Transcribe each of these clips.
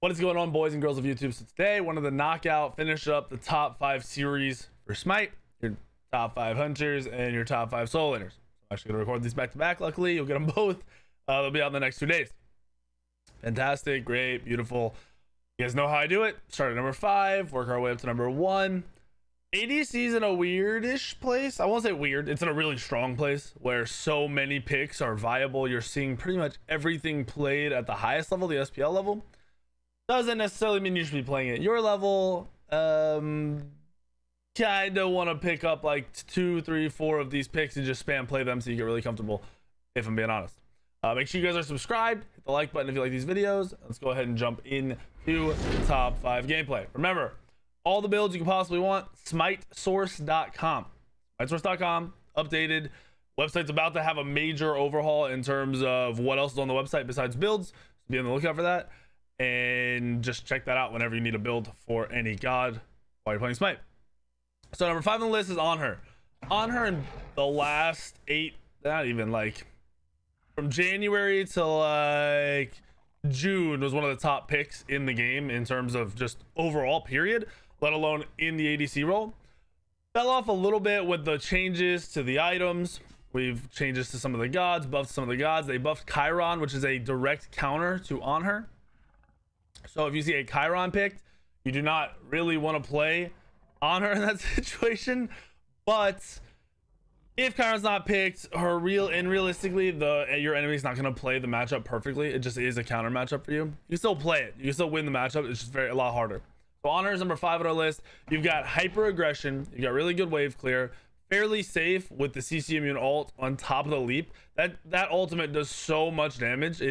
What is going on, boys and girls of YouTube? So today, one of the knockout finish up the top 5 series for Smite, your top 5 hunters and your top 5 soul laners. I'm actually going to record these back to back. Luckily, you'll get them both. They'll be out in the next 2 days. Fantastic, great, beautiful. You guys know how I do it. Start at number 5, work our way up to number 1. ADCs in a weirdish place. I won't say weird. It's in a really strong place where so many picks are viable. You're seeing pretty much everything played at the highest level, the SPL level. Doesn't necessarily mean you should be playing at your level. Kind of want to pick up like 2, 3, 4 of these picks and just spam play them so you get really comfortable, if I'm being honest. Make sure you guys are subscribed. Hit the like button if you like these videos. Let's go ahead and jump into the top 5 gameplay. Remember, all the builds you can possibly want, smitesource.com. Smitesource.com, updated. Website's about to have a major overhaul in terms of what else is on the website besides builds. So be on the lookout for that. And just check that out whenever you need a build for any god while you're playing Smite. So number 5 on the list is On Her. On Her in the last 8, not even like from January to like June was one of the top picks in the game in terms of just overall period, let alone in the ADC role. Fell off a little bit with the changes to the items. We've changes to some of the gods, buffed some of the gods. They buffed Chiron, which is a direct counter to On Her. So if you see a Chiron picked, you do not really want to play On Her in that situation. But if Chiron's not picked, realistically, your enemy's not going to play the matchup perfectly. It just is a counter matchup for you. You can still play it. You can still win the matchup. It's just a lot harder. So On Her is number 5 on our list. You've got hyper aggression. You've got really good wave clear. Fairly safe with the CC immune ult on top of the leap. That ultimate does so much damage.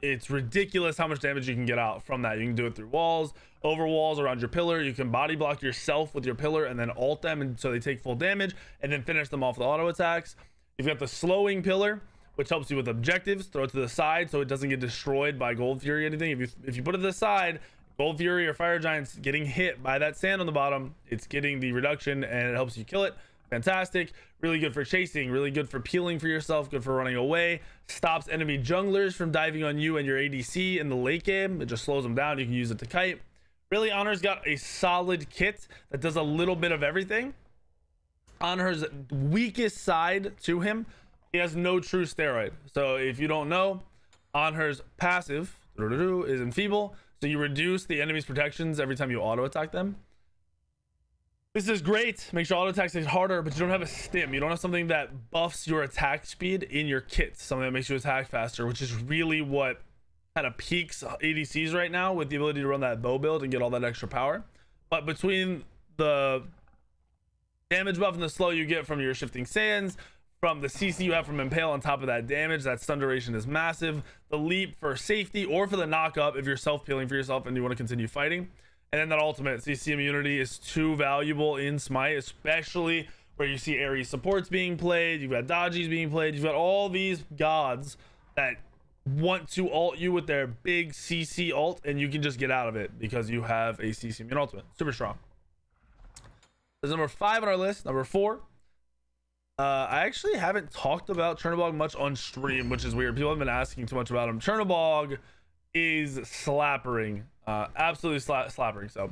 It's ridiculous how much damage you can get out from that. You can do it through walls, over walls, around your pillar. You can body block yourself with your pillar and then ult them, and so they take full damage, and then finish them off with auto attacks. You've got the slowing pillar, which helps you with objectives. Throw it to the side so it doesn't get destroyed by Gold Fury or anything. If you put it to the side, Gold Fury or Fire Giant's getting hit by that sand on the bottom, it's getting the reduction and it helps you kill it. Fantastic. Really good for chasing, really good for peeling for yourself, good for running away. Stops enemy junglers from diving on you and your ADC in the late game. It just slows them down. You can use it to kite. Really, On Her's got a solid kit that does a little bit of everything. On Her's weakest side to him, he has no true steroid. So if you don't know, On Her's passive is enfeeble. So you reduce the enemy's protections every time you auto attack them. This is great. Make sure auto attacks is harder, but you don't have a stim. You don't have something that buffs your attack speed in your kit, something that makes you attack faster, which is really what kind of peaks ADCs right now, with the ability to run that bow build and get all that extra power. But between the damage buff and the slow you get from your shifting sands, from the CC you have from Impale on top of that damage, that stun duration is massive. The leap for safety or for the knock up if you're self-peeling for yourself and you want to continue fighting. And then that ultimate CC immunity is too valuable in Smite, especially where you see Ares supports being played, you've got dodgies being played, you've got all these gods that want to ult you with their big CC ult, and you can just get out of it because you have a CC immune ultimate. Super strong. This is number 5 on our list. Number 4. I actually haven't talked about Chernabog much on stream, which is weird. People have been asking too much about him. Chernabog is slappering. Absolutely slappering. So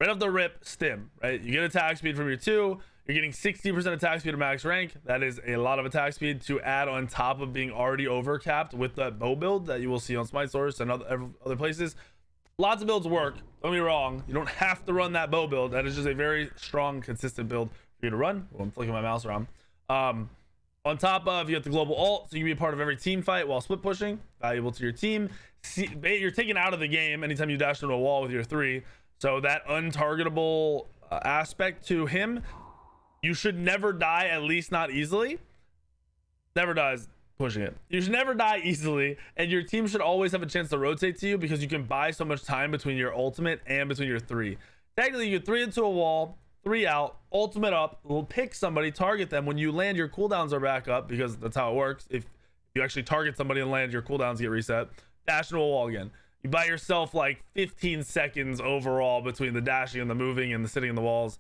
right off the rip, stim, right? You get attack speed from your 2. You're getting 60% attack speed at max rank. That is a lot of attack speed to add on top of being already overcapped with that bow build that you will see on Smite Source and other places. Lots of builds work, don't be wrong. You don't have to run that bow build. That is just a very strong, consistent build for you to run. Well, I'm flicking my mouse around. On top of, you got the global ult, so you can be a part of every team fight while split pushing. Valuable to your team. You're taken out of the game anytime you dash into a wall with your 3. So that untargetable aspect to him, you should never die, at least not easily. Never dies pushing it. You should never die easily, and your team should always have a chance to rotate to you because you can buy so much time between your ultimate and between your 3. Technically, you get 3 into a wall, 3 out, ultimate up, will pick somebody, target them. When you land, your cooldowns are back up because that's how it works. If you actually target somebody and land, your cooldowns get reset. Dash into a wall again. You buy yourself like 15 seconds overall between the dashing and the moving and the sitting in the walls.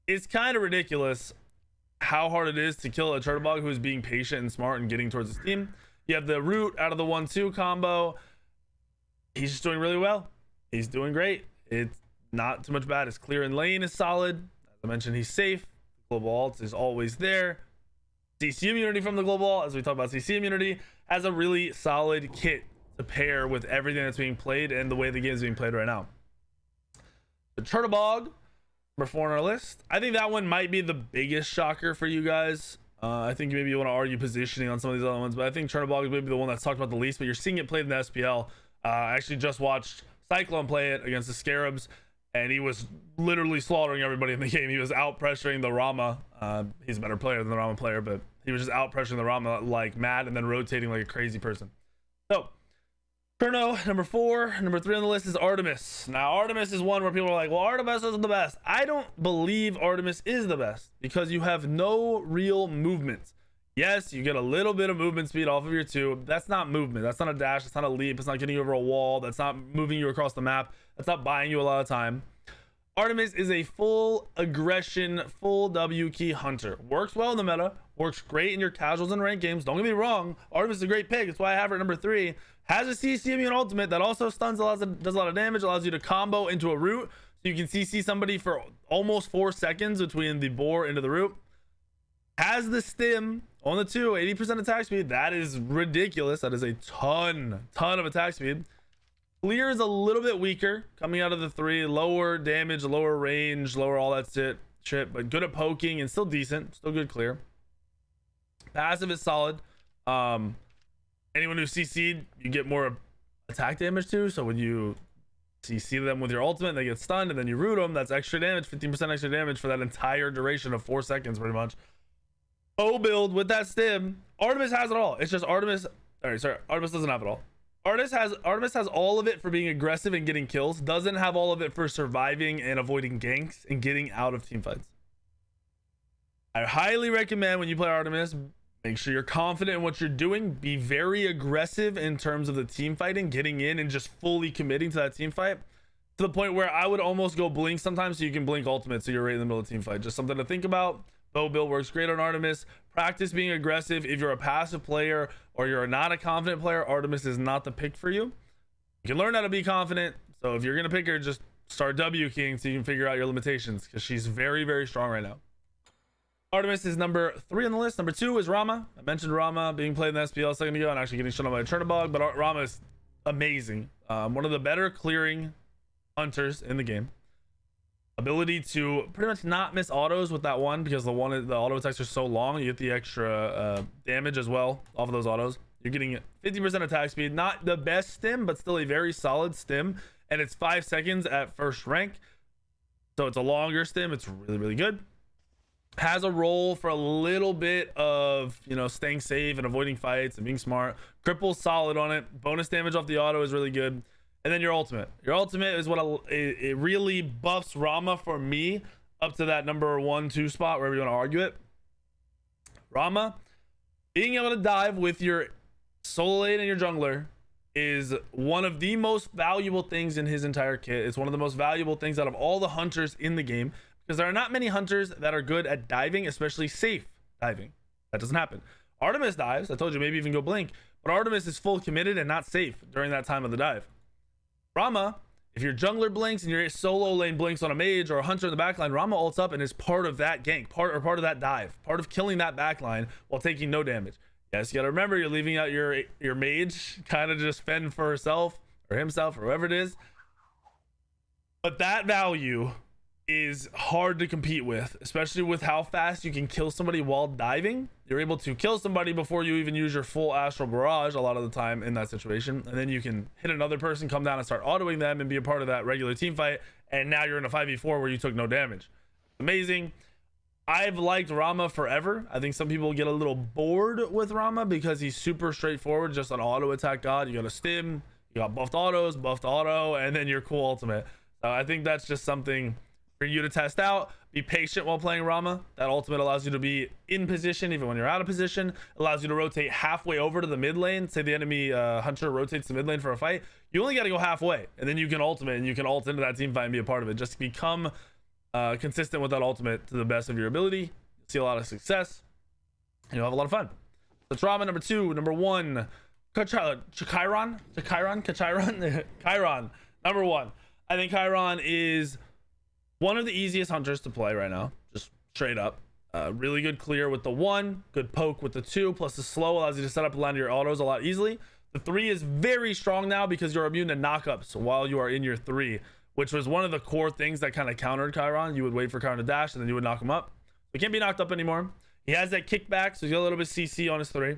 It's kind of ridiculous how hard it is to kill a Chernabog who is being patient and smart and getting towards his team. You have the root out of the 1-2 combo. He's just doing really well. He's doing great. It's not too much bad. His clear in lane is solid. As I mentioned, he's safe. Global ult is always there. CC immunity from the global ult, as we talk about CC immunity, has a really solid kit to pair with everything that's being played and the way the game is being played right now. The Chernabog, number 4 on our list. I think that one might be the biggest shocker for you guys. I think maybe you want to argue positioning on some of these other ones, but I think Chernabog is maybe the one that's talked about the least, but you're seeing it played in the SPL. I actually just watched Cyclone play it against the Scarabs, and he was literally slaughtering everybody in the game. He was out pressuring the Rama. He's a better player than the Rama player, but he was just out pressuring the Rama like mad and then rotating like a crazy person. So Cherno, number 4. Number 3 on the list is Artemis. Now Artemis is one where people are like, well, Artemis isn't the best. I don't believe Artemis is the best because you have no real movement. Yes, you get a little bit of movement speed off of your 2. That's not movement. That's not a dash. It's not a leap. It's not getting you over a wall. That's not moving you across the map. That's not buying you a lot of time. Artemis is a full aggression, full W key hunter. Works well in the meta. Works great in your casuals and ranked games. Don't get me wrong. Artemis is a great pick. That's why I have her at number 3. Has a CC immune ultimate that also stuns, does a lot of damage, allows you to combo into a root. So you can CC somebody for almost 4 seconds between the boar into the root. Has the stim on the 2, 80% attack speed. That is ridiculous. That is a ton of attack speed. Clear is a little bit weaker coming out of the 3. Lower damage, lower range, lower all that shit, but good at poking and still decent. Still good clear. Passive is solid. Anyone who CC'd, you get more attack damage too. So when you CC them with your ultimate, they get stunned, and then you root them. That's extra damage, 15% extra damage for that entire duration of 4 seconds, pretty much. O build with that stim. Artemis has it all. It's just Artemis. Artemis doesn't have it all. Artemis has all of it for being aggressive and getting kills. Doesn't have all of it for surviving and avoiding ganks and getting out of team fights. I highly recommend when you play Artemis, make sure you're confident in what you're doing. Be very aggressive in terms of the team fighting, getting in and just fully committing to that team fight, to the point where I would almost go blink sometimes so you can blink ultimate so you're right in the middle of the team fight. Just something to think about. Bow build works great on Artemis. Practice being aggressive. If you're a passive player or you're not a confident player, Artemis is not the pick for you. You can learn how to be confident. So if you're going to pick her, just start W keying so you can figure out your limitations, because she's very, very strong right now. Artemis is number 3 on the list. Number 2 is Rama. I mentioned Rama being played in the SPL a second ago and actually getting shut on by Chernabog, but Rama is amazing. One of the better clearing hunters in the game. Ability to pretty much not miss autos with that one, because the auto attacks are so long. You get the extra damage as well off of those autos. You're getting 50% attack speed. Not the best stim, but still a very solid stim. And it's 5 seconds at first rank. So it's a longer stim. It's really, really good. Has a role for a little bit of, staying safe and avoiding fights and being smart. Cripple's solid on it. Bonus damage off the auto is really good. And then your ultimate is what it really buffs Rama for me up to that number 1, 2 spot, wherever you want to argue it. Rama being able to dive with your solo lane and your jungler is one of the most valuable things in his entire kit. It's one of the most valuable things out of all the hunters in the game, because there are not many hunters that are good at diving, especially safe diving. That doesn't happen. Artemis dives. I told you, maybe even go blink, but Artemis is full committed and not safe during that time of the dive. Rama, if your jungler blinks and your solo lane blinks on a mage or a hunter in the backline, Rama ults up and is part of that gank, part of that dive, part of killing that backline while taking no damage. Yes, you gotta remember, you're leaving out your mage kind of just fend for herself or himself or whoever it is, but that value is hard to compete with, especially with how fast you can kill somebody while diving. You're able to kill somebody before you even use your full astral barrage a lot of the time in that situation, and then you can hit another person, come down and start autoing them and be a part of that regular team fight, and now you're in a 5v4 where you took no damage. Amazing. I've liked Rama forever. I think some people get a little bored with Rama because he's super straightforward, just an auto attack god. You got a stim, you got buffed autos, buffed auto, and then your cool ultimate. I think that's just something for you to test out. Be patient while playing Rama. That ultimate allows you to be in position even when you're out of position. Allows you to rotate halfway over to the mid lane. Say the enemy hunter rotates the mid lane for a fight, you only got to go halfway, and then you can ultimate and you can ult into that team fight and be a part of it. Just become consistent with that ultimate to the best of your ability. You'll see a lot of success and you'll have a lot of fun. That's Rama. Number 2. Number 1, Chiron. Number one, I think Chiron is one of the easiest hunters to play right now, just straight up. Really good clear with the 1, good poke with the 2, plus the slow allows you to set up and land your autos a lot easily. The 3 is very strong now because you're immune to knockups while you are in your 3, which was one of the core things that kind of countered Chiron. You would wait for Chiron to dash and then you would knock him up. He can't be knocked up anymore. He has that kickback, so he's got a little bit CC on his 3.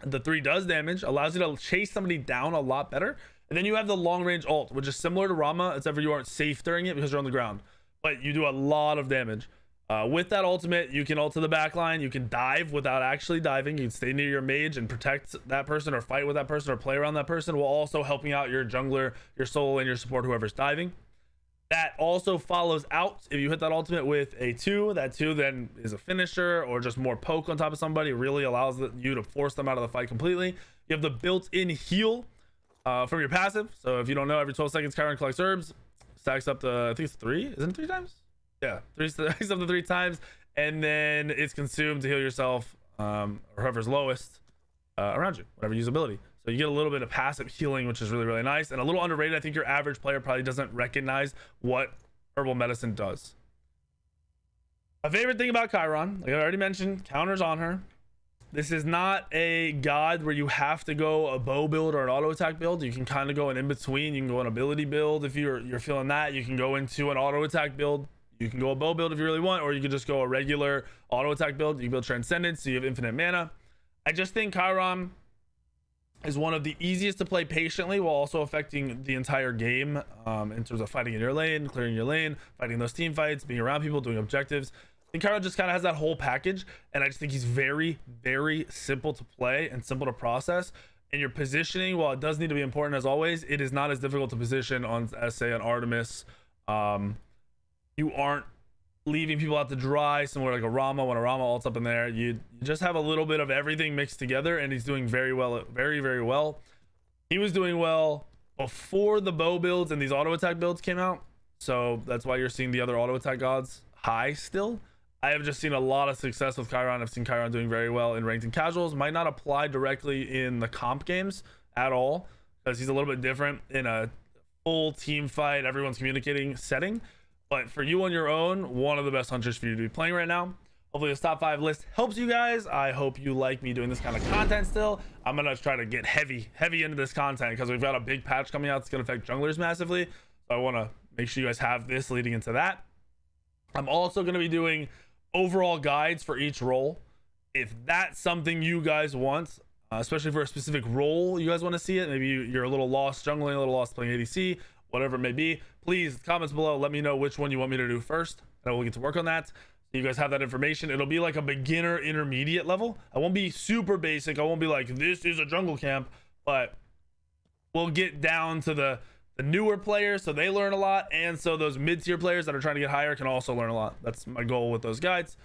The 3 does damage, allows you to chase somebody down a lot better. And then you have the long range ult, which is similar to Rama, except for you aren't safe during it because you're on the ground, but you do a lot of damage. With that ultimate, you can ult to the backline, you can dive without actually diving, you can stay near your mage and protect that person or fight with that person or play around that person, while also helping out your jungler, your solo, and your support, whoever's diving. That also follows out if you hit that ultimate with a 2. That 2 then is a finisher or just more poke on top of somebody. It really allows you to force them out of the fight completely. You have the built-in heal from your passive. So if you don't know, every 12 seconds Chiron collects herbs, stacks up to, I think it's 3, isn't it 3 times? Yeah, 3 stacks up to 3 times, and then it's consumed to heal yourself or whoever's lowest around you, whatever usability. So you get a little bit of passive healing, which is really, really nice, and a little underrated. I think your average player probably doesn't recognize what herbal medicine does. My favorite thing about Chiron, like I already mentioned, counters on her. This is not a god where you have to go a bow build or an auto attack build. You can kind of go an in-between. You can go an ability build if you're feeling that. You can go into an auto attack build. You can go a bow build if you really want, or you can just go a regular auto attack build. You can build Transcendence, so you have infinite mana. I just think Chiron is one of the easiest to play patiently while also affecting the entire game in terms of fighting in your lane, clearing your lane, fighting those team fights, being around people, doing objectives. I think Chiron just kind of has that whole package, and I just think he's very, very simple to play and simple to process. And your positioning, while it does need to be important as always, it is not as difficult to position on, as say, an Artemis. You aren't leaving people out to dry, similar like a Rama. When a Rama ults up in there, you just have a little bit of everything mixed together, and he's doing very well, very, very well. He was doing well before the bow builds and these auto attack builds came out, so that's why you're seeing the other auto attack gods high still. I have just seen a lot of success with Chiron. I've seen Chiron doing very well in ranked and casuals. Might not apply directly in the comp games at all, because he's a little bit different in a full team fight, everyone's communicating setting. But for you on your own, one of the best hunters for you to be playing right now. Hopefully this top 5 list helps you guys. I hope you like me doing this kind of content still. I'm gonna try to get heavy into this content because we've got a big patch coming out that's gonna affect junglers massively. So I want to make sure you guys have this leading into that. I'm also going to be doing overall guides for each role. If that's something you guys want, especially for a specific role you guys want to see it, maybe you're a little lost jungling, a little lost playing ADC, whatever it may be, please comments below, let me know which one you want me to do first, and we'll get to work on that. So you guys have that information. It'll be like a beginner intermediate level. I won't be super basic. I won't be like, this is a jungle camp, but we'll get down to the newer players so they learn a lot, and so those mid-tier players that are trying to get higher can also learn a lot. That's my goal with those guides.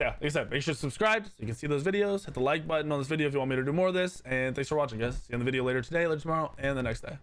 Yeah, like I said, make sure to subscribe so you can see those videos. Hit the like button on this video if you want me to do more of this, and thanks for watching, guys. See you in the video later today, later tomorrow, and the next day.